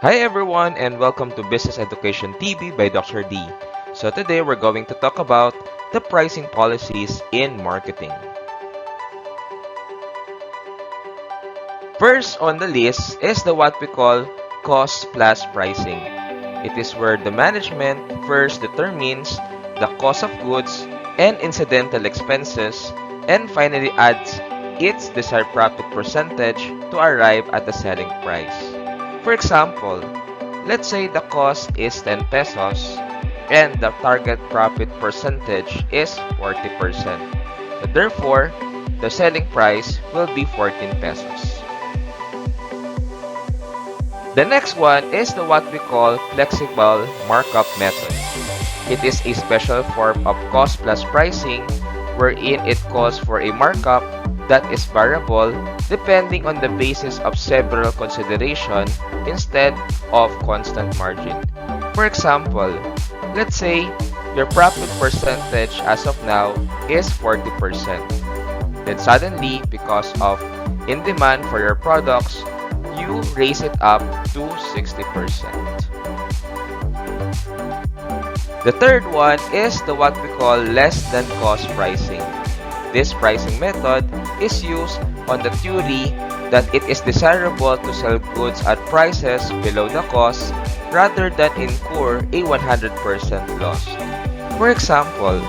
Hi everyone and welcome to Business Education TV by Dr. D. So today we're going to talk about the pricing policies in marketing. First on the list is the what we call cost plus pricing. It is where the management first determines the cost of goods and incidental expenses and finally adds its desired profit percentage to arrive at the selling price. For example, let's say the cost is 10 pesos and the target profit percentage is 40%. So therefore, the selling price will be 14 pesos. The next one is the what we call flexible markup method. It is a special form of cost plus pricing wherein it calls for a markup that is variable depending on the basis of several considerations instead of constant margin. For example, let's say your profit percentage as of now is 40%. Then suddenly, because of in demand for your products, you raise it up to 60%. The third one is the what we call less than cost pricing. This pricing method is used on the theory that it is desirable to sell goods at prices below the cost rather than incur a 100% loss. For example,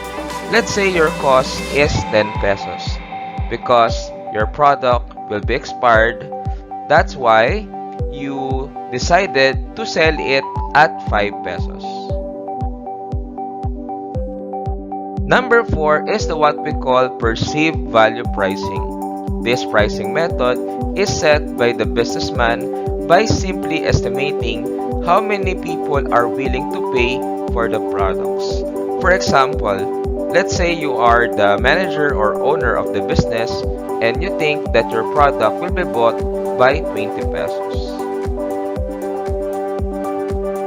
let's say your cost is 10 pesos because your product will be expired. That's why you decided to sell it at 5 pesos. Number 4 is the what we call perceived value pricing. This pricing method is set by the businessman by simply estimating how many people are willing to pay for the products. For example, let's say you are the manager or owner of the business and you think that your product will be bought by 20 pesos.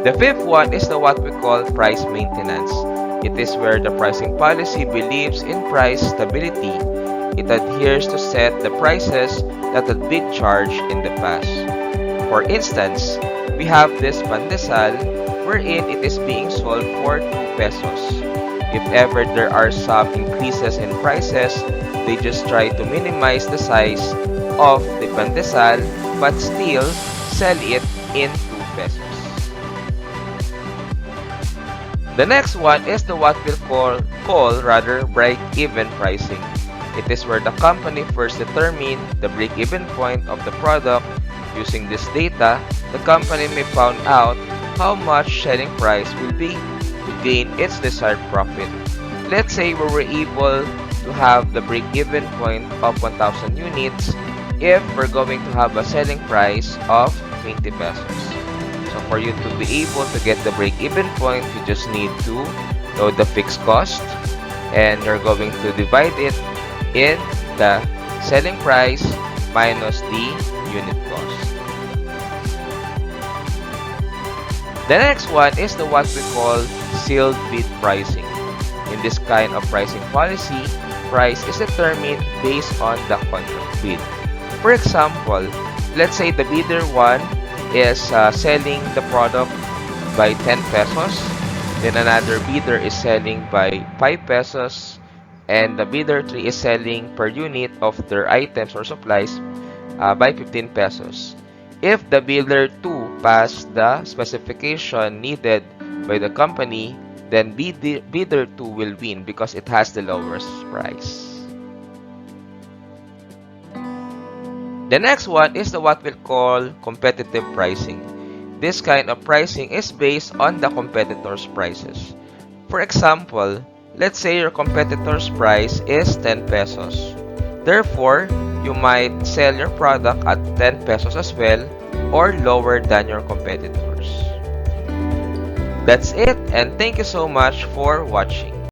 The fifth one is the what we call price maintenance. It is where the pricing policy believes in price stability. It adheres to set the prices that had been charged in the past. For instance, we have this pandesal wherein it is being sold for 2 pesos. If ever there are some increases in prices, they just try to minimize the size of the pandesal but still sell it in 2 pesos. The next one is the what we'll call break-even pricing. It is where the company first determines the break-even point of the product. Using this data, the company may find out how much selling price will be to gain its desired profit. Let's say we were able to have the break-even point of 1,000 units if we're going to have a selling price of 20 pesos. So for you to be able to get the break-even point, you just need to know the fixed cost and you're going to divide it in the selling price minus the unit cost. The next one is the what we call sealed bid pricing. In this kind of pricing policy, price is determined based on the contract bid. For example, let's say the bidder 1 is selling the product by 10 pesos, then another bidder is selling by 5 pesos, and the bidder 3 is selling per unit of their items or supplies by 15 pesos. If the bidder 2 passed the specification needed by the company, then bidder 2 will win because it has the lowest price. The next one is the what we'll call competitive pricing. This kind of pricing is based on the competitor's prices. For example, let's say your competitor's price is 10 pesos. Therefore, you might sell your product at 10 pesos as well or lower than your competitors. That's it, and thank you so much for watching.